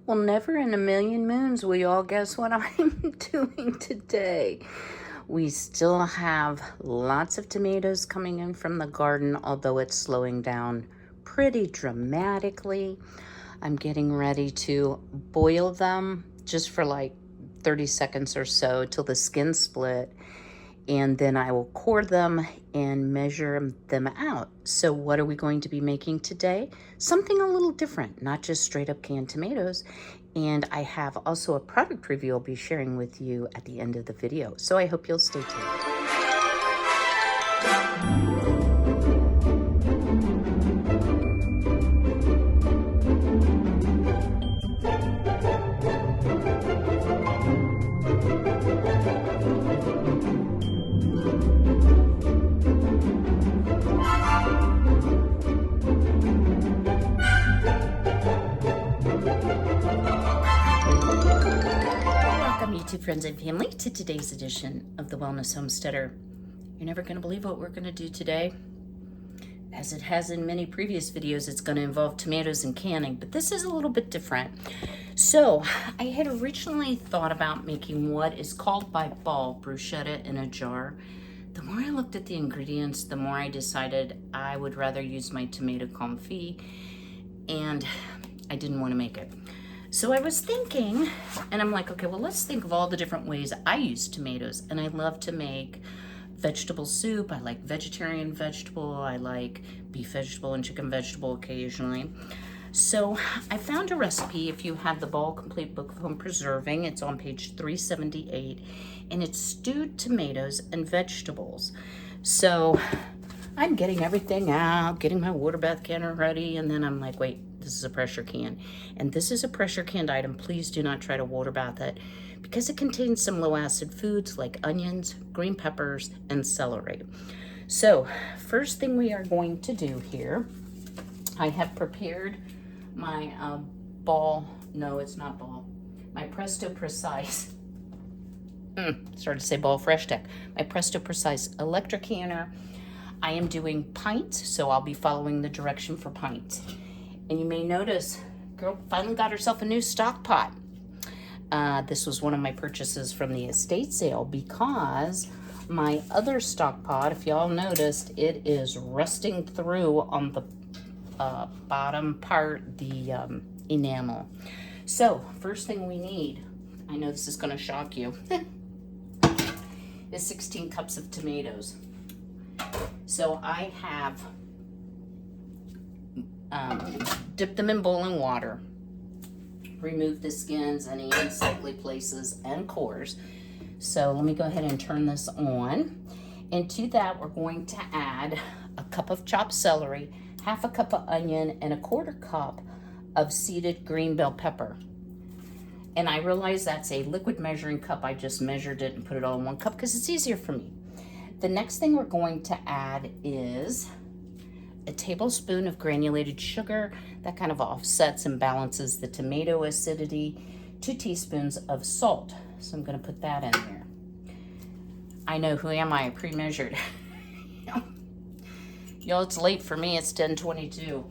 Well, never in a million moons will you all guess what I'm doing today. We still have lots of tomatoes coming in from the garden, although it's slowing down pretty dramatically. I'm getting ready to boil them just for like 30 seconds or so till the skin split. And then I will core them and measure them out. So what are we going to be making today? Something a little different, not just straight up canned tomatoes. And I have also a product review I'll be sharing with you at the end of the video. So I hope you'll stay tuned. YouTube friends and family to today's edition of the Wellness Homesteader. You're never going to believe what we're going to do today. As it has in many previous videos, it's going to involve tomatoes and canning, but this is a little bit different. So I had originally thought about making what is called by Ball bruschetta in a jar. The more I looked at the ingredients, the more I decided I would rather use my tomato confit, and I didn't want to make it. So I was thinking, and I'm like, okay, well, let's think of all the different ways I use tomatoes. And I love to make vegetable soup. I like vegetarian vegetable. I like beef vegetable and chicken vegetable occasionally. So I found a recipe. If you have the Ball Complete Book of Home Preserving, it's on page 378, and it's stewed tomatoes and vegetables. So I'm getting everything out, getting my water bath canner ready, and then I'm like, wait, this is a pressure can. And this is a pressure canned item. Please do not try to water bath it because it contains some low acid foods like onions, green peppers, and celery. So first thing we are going to do here, I have prepared my my Presto Precise, started to say Ball Fresh Tech, my Presto Precise electric canner. I am doing pints, so I'll be following the direction for pints. And you may notice, girl finally got herself a new stock pot. This was one of my purchases from the estate sale because my other stock pot, if y'all noticed, it is rusting through on the bottom part, the enamel. So first thing we need, I know this is going to shock you, is 16 cups of tomatoes. So I have dipped them in boiling water, removed the skins, any unsightly places, and cores. So let me go ahead and turn this on. And to that, we're going to add a cup of chopped celery, half a cup of onion, and a quarter cup of seeded green bell pepper. And I realize that's a liquid measuring cup. I just measured it and put it all in one cup because it's easier for me. The next thing we're going to add is a tablespoon of granulated sugar. That kind of offsets and balances the tomato acidity. 2 teaspoons of salt. So I'm going to put that in there. I know, who am I? Pre-measured. Y'all, it's late for me. It's 10:22.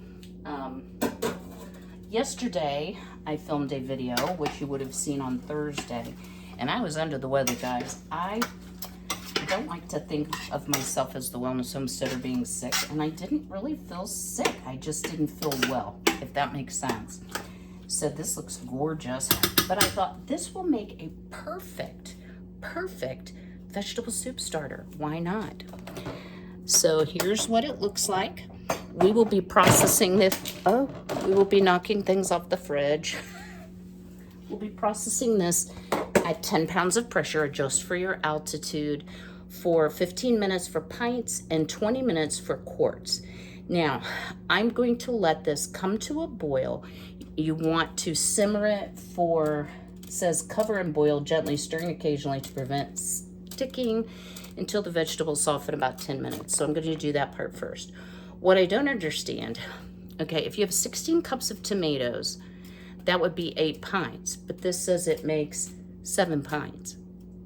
Yesterday, I filmed a video, which you would have seen on Thursday, and I was under the weather, guys. I don't like to think of myself as the wellness homesteader being sick, and I didn't really feel sick. I just didn't feel well, if that makes sense. So this looks gorgeous, but I thought this will make a perfect vegetable soup starter. Why not? So here's what it looks like. We will be processing this. Oh, we will be knocking things off the fridge. We'll be processing this at 10 pounds of pressure, adjust for your altitude, for 15 minutes for pints and 20 minutes for quarts. Now, I'm going to let this come to a boil. You want to simmer it for, it says cover and boil gently, stirring occasionally to prevent sticking until the vegetables soften about 10 minutes. So I'm going to do that part first. What I don't understand, okay, if you have 16 cups of tomatoes, that would be 8 pints, but this says it makes 7 pints.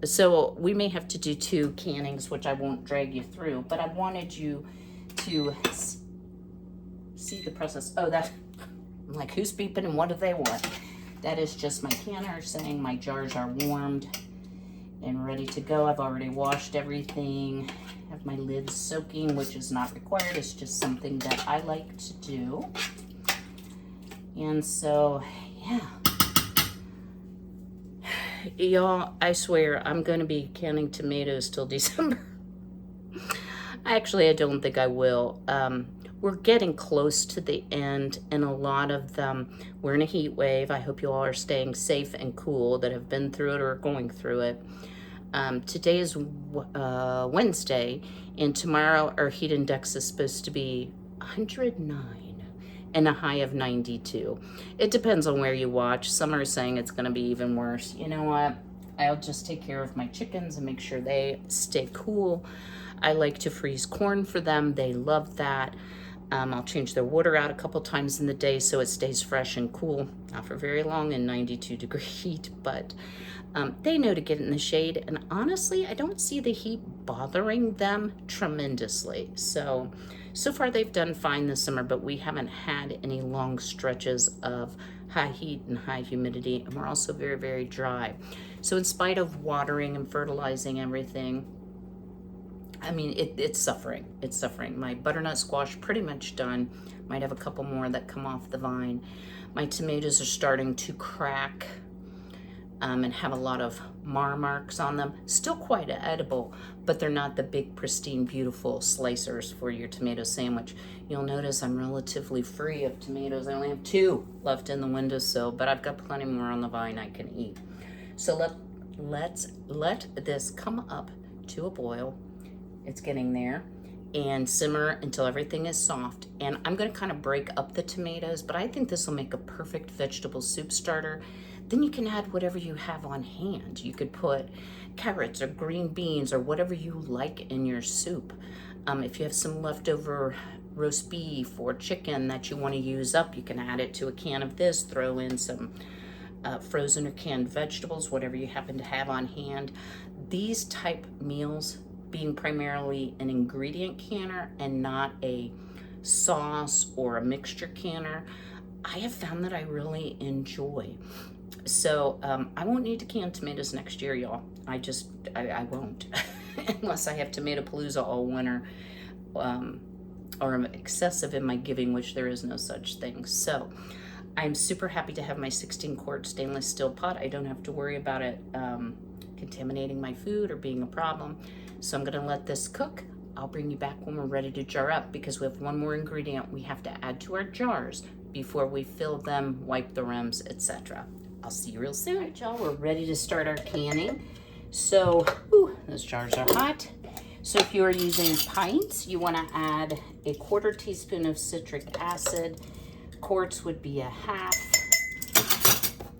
So we may have to do 2 cannings, which I won't drag you through, but I wanted you to see the process. Oh, that, I'm like, who's beeping and what do they want? that is just my canner saying my jars are warmed and ready to go. I've already washed everything. Have my lids soaking, which is not required. It's just something that I like to do. And so, yeah. Y'all, I swear, I'm going to be canning tomatoes till December. Actually, I don't think I will. We're getting close to the end, and a lot of them, we're in a heat wave. I hope you all are staying safe and cool that have been through it or are going through it. Today is Wednesday, and tomorrow our heat index is supposed to be 109 and a high of 92. It depends on where you watch. Some are saying it's going to be even worse. You know what? I'll just take care of my chickens and make sure they stay cool. I like to freeze corn for them. They love that. I'll change their water out a couple times in the day so it stays fresh and cool. Not for very long in 92-degree heat, but they know to get in the shade. And honestly, I don't see the heat bothering them tremendously. So far they've done fine this summer, but we haven't had any long stretches of high heat and high humidity. And we're also very, very dry. So in spite of watering and fertilizing everything, I mean, it's suffering. It's suffering. My butternut squash pretty much done. Might have a couple more that come off the vine. My tomatoes are starting to crack and have a lot of marks on them. Still quite edible, but they're not the big, pristine, beautiful slicers for your tomato sandwich. You'll notice I'm relatively free of tomatoes. I only have 2 left in the windowsill, but I've got plenty more on the vine I can eat. So let's let this come up to a boil. It's getting there, and simmer until everything is soft. And I'm going to kind of break up the tomatoes, but I think this will make a perfect vegetable soup starter. Then you can add whatever you have on hand. You could put carrots or green beans or whatever you like in your soup. If you have some leftover roast beef or chicken that you want to use up, you can add it to a can of this, throw in some frozen or canned vegetables, whatever you happen to have on hand. These type meals, being primarily an ingredient canner and not a sauce or a mixture canner, I have found that I really enjoy. So I won't need to can tomatoes next year, y'all. I won't. Unless I have tomato palooza all winter, or I'm excessive in my giving, which there is no such thing. So I'm super happy to have my 16-quart stainless steel pot. I don't have to worry about it contaminating my food or being a problem. So I'm gonna let this cook. I'll bring you back when we're ready to jar up, because we have one more ingredient we have to add to our jars before we fill them, wipe the rims, etc. I'll see you real soon. All right, y'all, we're ready to start our canning. So, those jars are hot. So if you are using pints, you wanna add a 1/4 teaspoon of citric acid. Quarts would be 1/2.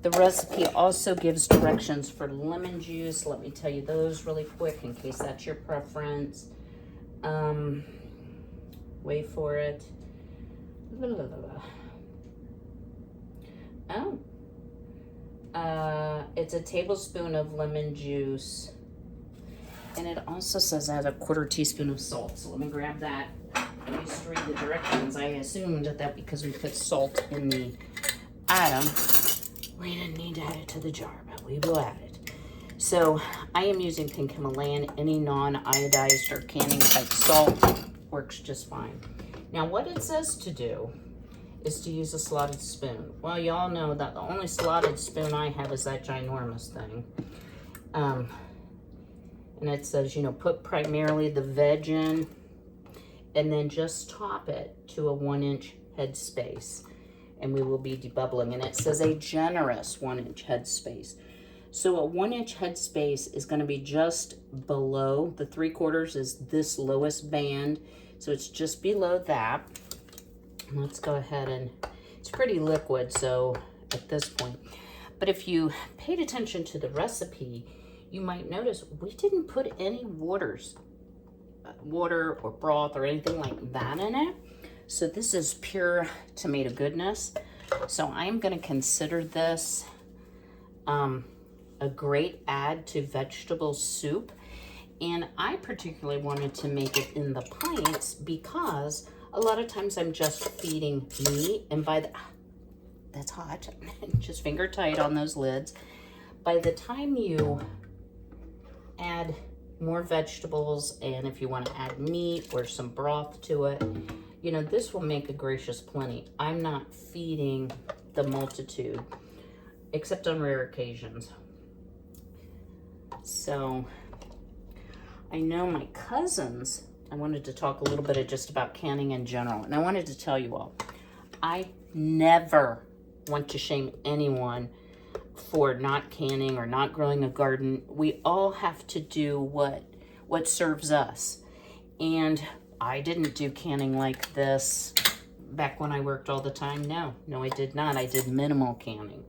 The recipe also gives directions for lemon juice. Let me tell you those really quick in case that's your preference. Wait for it. It's a tablespoon of lemon juice. And it also says add a 1/4 teaspoon of salt. So let me grab that. I used to read the directions. I assumed that because we put salt in the item, we didn't need to add it to the jar, but we will add it. So I am using pink Himalayan. Any non-iodized or canning type salt works just fine. Now what it says to do is to use a slotted spoon. Well, y'all know that the only slotted spoon I have is that ginormous thing. And it says, you know, put primarily the veg in and then just top it to a 1-inch head space. And we will be debubbling. And it says a generous 1-inch head space. So a 1-inch head space is going to be just below the 3/4 is this lowest band. So it's just below that. Let's go ahead and, it's pretty liquid, so at this point. But if you paid attention to the recipe, you might notice we didn't put any water or broth or anything like that in it. So this is pure tomato goodness. So I'm going to consider this a great add to vegetable soup. And I particularly wanted to make it in the pints because a lot of times I'm just feeding meat. And by that's hot. Just finger tight on those lids. By the time you add more vegetables, and if you want to add meat or some broth to it, you know, this will make a gracious plenty. I'm not feeding the multitude, except on rare occasions. So I know my cousins, I wanted to talk a little bit just about canning in general. And I wanted to tell you all, I never want to shame anyone for not canning or not growing a garden. We all have to do what serves us. And I didn't do canning like this back when I worked all the time. No, I did not. I did minimal canning.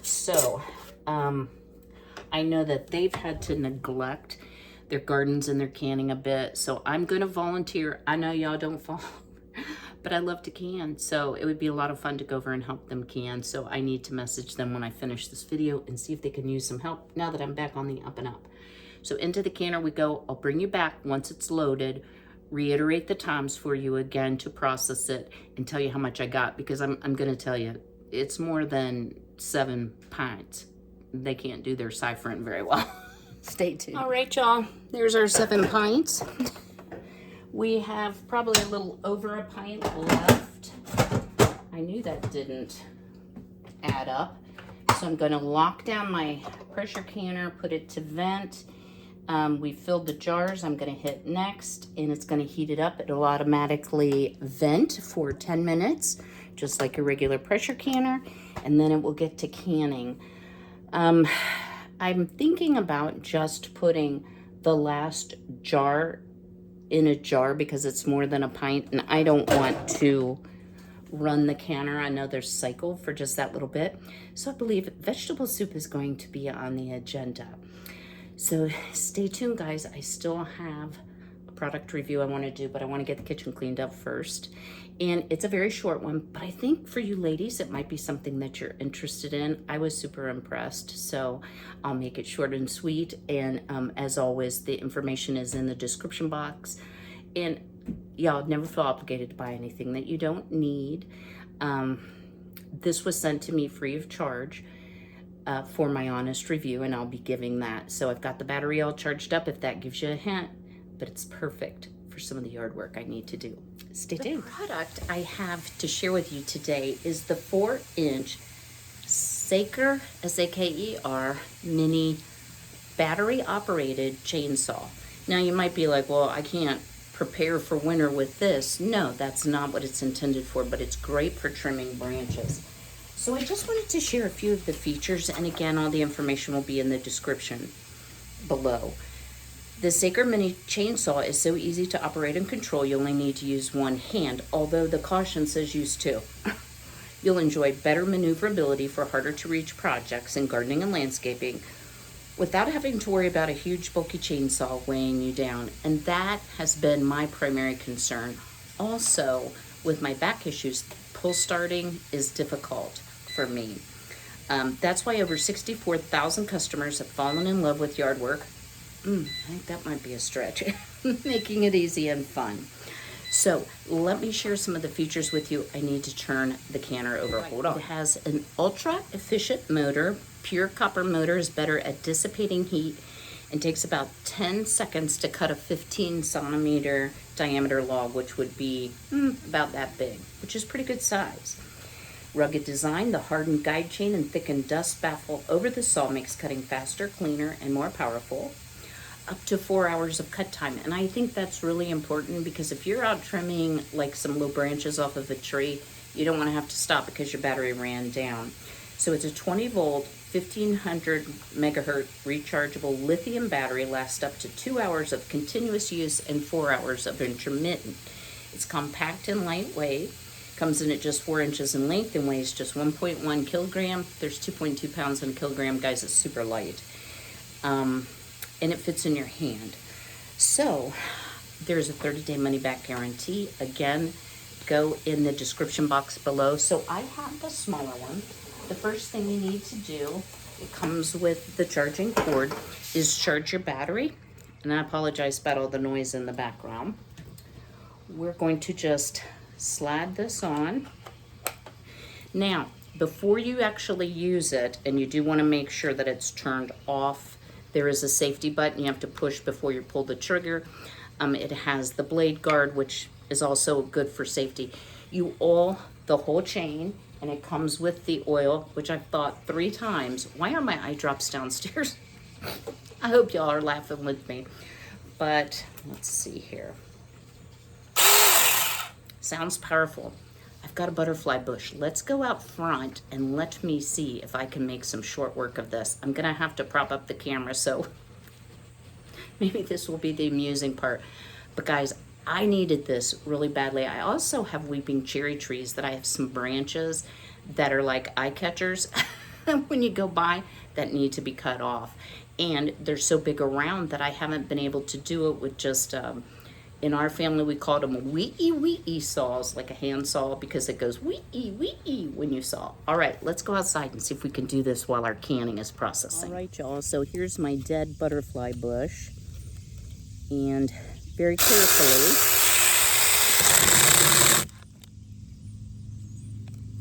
So I know that they've had to neglect their gardens and their canning a bit. So I'm going to volunteer. I know y'all don't follow, but I love to can. So it would be a lot of fun to go over and help them can. So I need to message them when I finish this video and see if they can use some help now that I'm back on the up and up. So into the canner we go. I'll bring you back once it's loaded, reiterate the times for you again to process it, and tell you how much I got, because I'm going to tell you, it's more than 7 pints. They can't do their ciphering very well. Stay tuned. All right, y'all. There's our 7 pints. We have probably a little over a pint left. I knew that didn't add up. So I'm going to lock down my pressure canner, put it to vent. We filled the jars. I'm going to hit next, and it's going to heat it up. It'll automatically vent for 10 minutes, just like a regular pressure canner, and then it will get to canning. I'm thinking about just putting the last jar in a jar because it's more than a pint, and I don't want to run the canner another cycle for just that little bit. So I believe vegetable soup is going to be on the agenda. So stay tuned, guys. I still have a product review I want to do, but I want to get the kitchen cleaned up first. And it's a very short one, but I think for you ladies, it might be something that you're interested in. I was super impressed, so I'll make it short and sweet. And as always, the information is in the description box. And y'all never feel obligated to buy anything that you don't need. This was sent to me free of charge for my honest review, and I'll be giving that. So I've got the battery all charged up, if that gives you a hint, but it's perfect for some of the yard work I need to do. Stay tuned. The product I have to share with you today is the 4-inch Saker, S-A-K-E-R, mini battery operated chainsaw. Now you might be like, well, I can't prepare for winter with this. No, that's not what it's intended for, but it's great for trimming branches. So I just wanted to share a few of the features, and again, all the information will be in the description below. The Saker Mini Chainsaw is so easy to operate and control, you only need to use one hand, although the caution says use 2. You'll enjoy better maneuverability for harder to reach projects in gardening and landscaping without having to worry about a huge bulky chainsaw weighing you down. And that has been my primary concern. Also, with my back issues, pull starting is difficult for me. That's why over 64,000 customers have fallen in love with yard work. I think that might be a stretch. Making it easy and fun. So let me share some of the features with you. I need to turn the canner over. Hold on. It has an ultra efficient motor. Pure copper motor is better at dissipating heat and takes about 10 seconds to cut a 15 centimeter diameter log, which would be about that big, which is pretty good size. Rugged design, the hardened guide chain and thickened dust baffle over the saw makes cutting faster, cleaner, and more powerful. Up to 4 hours of cut time. And I think that's really important, because if you're out trimming like some low branches off of a tree, you don't want to have to stop because your battery ran down. So it's a 20 volt, 1500 megahertz rechargeable lithium battery, lasts up to 2 hours of continuous use and 4 hours of intermittent. It's compact and lightweight, comes in at just 4 inches in length and weighs just 1.1 kilogram. There's 2.2 pounds in a kilogram, guys. It's super light. And it fits in your hand. So there's a 30-day money-back guarantee. Again, go in the description box below. So I have the smaller one. The first thing you need to do, it comes with the charging cord, is charge your battery. And I apologize about all the noise in the background. We're going to just slide this on. Now, before you actually use it, and you do want to make sure that it's turned off, there is a safety button you have to push before you pull the trigger. It has the blade guard, which is also good for safety. You oil the whole chain, and it comes with the oil, which I've thought 3 times. Why are my eye drops downstairs? I hope y'all are laughing with me. But let's see here. Sounds powerful. I've got a butterfly bush. Let's go out front and let me see if I can make some short work of this. I'm gonna have to prop up the camera, so maybe this will be the amusing part. But guys, I needed this really badly. I also have weeping cherry trees that I have some branches that are like eye catchers when you go by that need to be cut off. And they're so big around that I haven't been able to do it with just, in our family we called them wee-ee saws, like a hand saw, because it goes wee-ee when you saw. All right, let's go outside and see if we can do this while our canning is processing. All right, y'all, so here's my dead butterfly bush. And very carefully,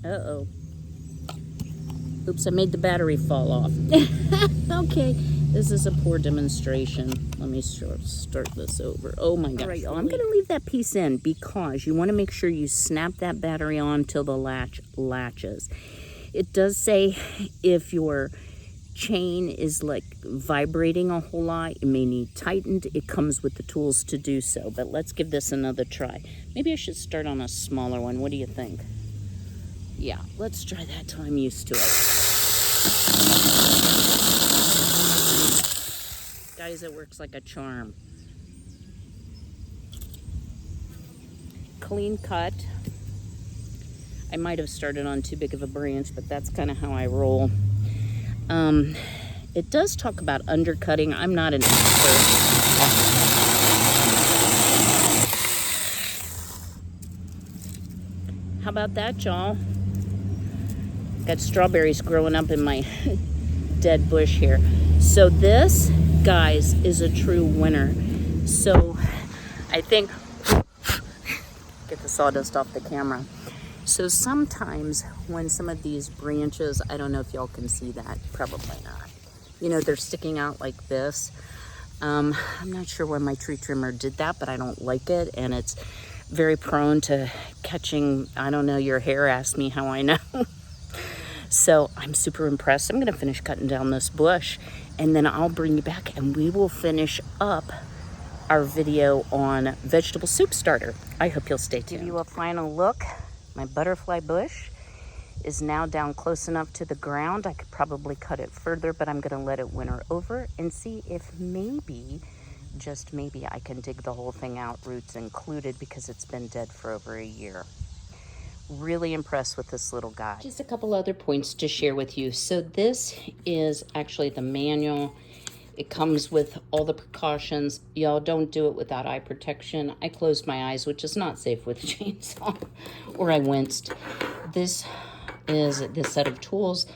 uh-oh. Oops, I made the battery fall off. Okay, this is a poor demonstration. Let me start this over. Oh my gosh. All right, y'all, I'm gonna leave that piece in because you wanna make sure you snap that battery on till the latch latches. It does say if your chain is like vibrating a whole lot, it may need tightened. It comes with the tools to do so, but let's give this another try. Maybe I should start on a smaller one. What do you think? Yeah, let's try that till I'm used to it. Guys, it works like a charm. Clean cut. I might have started on too big of a branch, but that's kind of how I roll. It does talk about undercutting. I'm not an expert. How about that, y'all? Got strawberries growing up in my dead bush here. So this, guys, is a true winner. So I think, get the sawdust off the camera. So sometimes when some of these branches, I don't know if y'all can see that, probably not. You know, they're sticking out like this. I'm not sure why my tree trimmer did that, but I don't like it. And it's very prone to catching, I don't know, your hair. Ask me how I know. So I'm super impressed. I'm gonna finish cutting down this bush and then I'll bring you back and we will finish up our video on vegetable soup starter. I hope you'll stay tuned. Give you a final look. My butterfly bush is now down close enough to the ground. I could probably cut it further, but I'm gonna let it winter over and see if maybe, just maybe, I can dig the whole thing out, roots included, because it's been dead for over a year. Really impressed with this little guy. Just a couple other points to share with you. So this is actually the manual. It comes with all the precautions. Y'all don't do it without eye protection. I closed my eyes, which is not safe with a chainsaw, or I winced. This is the set of tools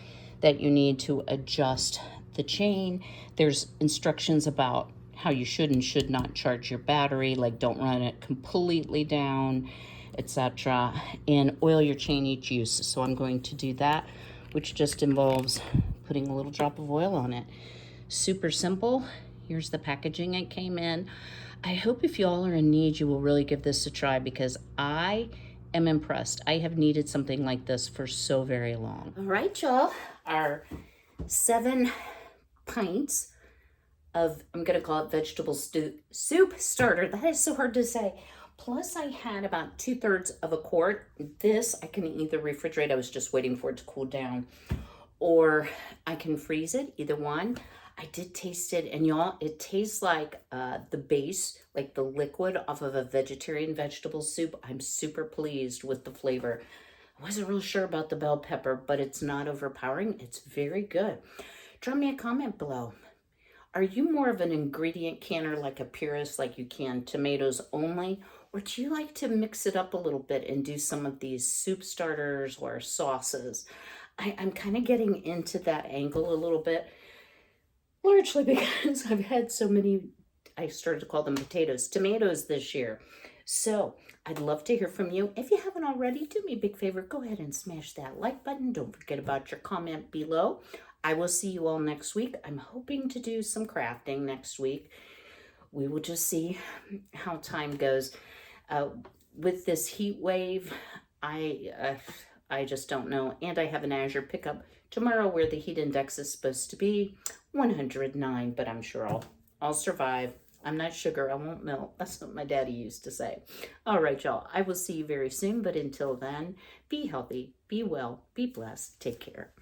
that you need to adjust the chain. There's instructions about how you should and should not charge your battery, like don't run it completely down, etc. And oil your chain each use. So I'm going to do that, which just involves putting a little drop of oil on it. Super simple. Here's the packaging it came in. I hope if y'all are in need, you will really give this a try because I am impressed. I have needed something like this for so very long. All right, y'all, our 7 pints of, I'm gonna call it vegetable soup starter. That is so hard to say. Plus I had about 2/3 of a quart. This I can either refrigerate, I was just waiting for it to cool down, or I can freeze it, either one. I did taste it, and y'all, it tastes like the base, like the liquid off of a vegetarian vegetable soup. I'm super pleased with the flavor. I wasn't real sure about the bell pepper, but it's not overpowering. It's very good. Drop me a comment below. Are you more of an ingredient canner, like a purist, like you can tomatoes only? Or do you like to mix it up a little bit and do some of these soup starters or sauces? I'm kind of getting into that angle a little bit, largely because I've had so many, I started to call them tomatoes this year. So I'd love to hear from you. If you haven't already, do me a big favor. Go ahead and smash that like button. Don't forget about your comment below. I will see you all next week. I'm hoping to do some crafting next week. We will just see how time goes. With this heat wave, I just don't know. And I have an Azure pickup tomorrow where the heat index is supposed to be 109, but I'm sure I'll survive. I'm not sugar, I won't melt. That's what my daddy used to say. All right, y'all. I will see you very soon, but until then, be healthy, be well, be blessed. Take care.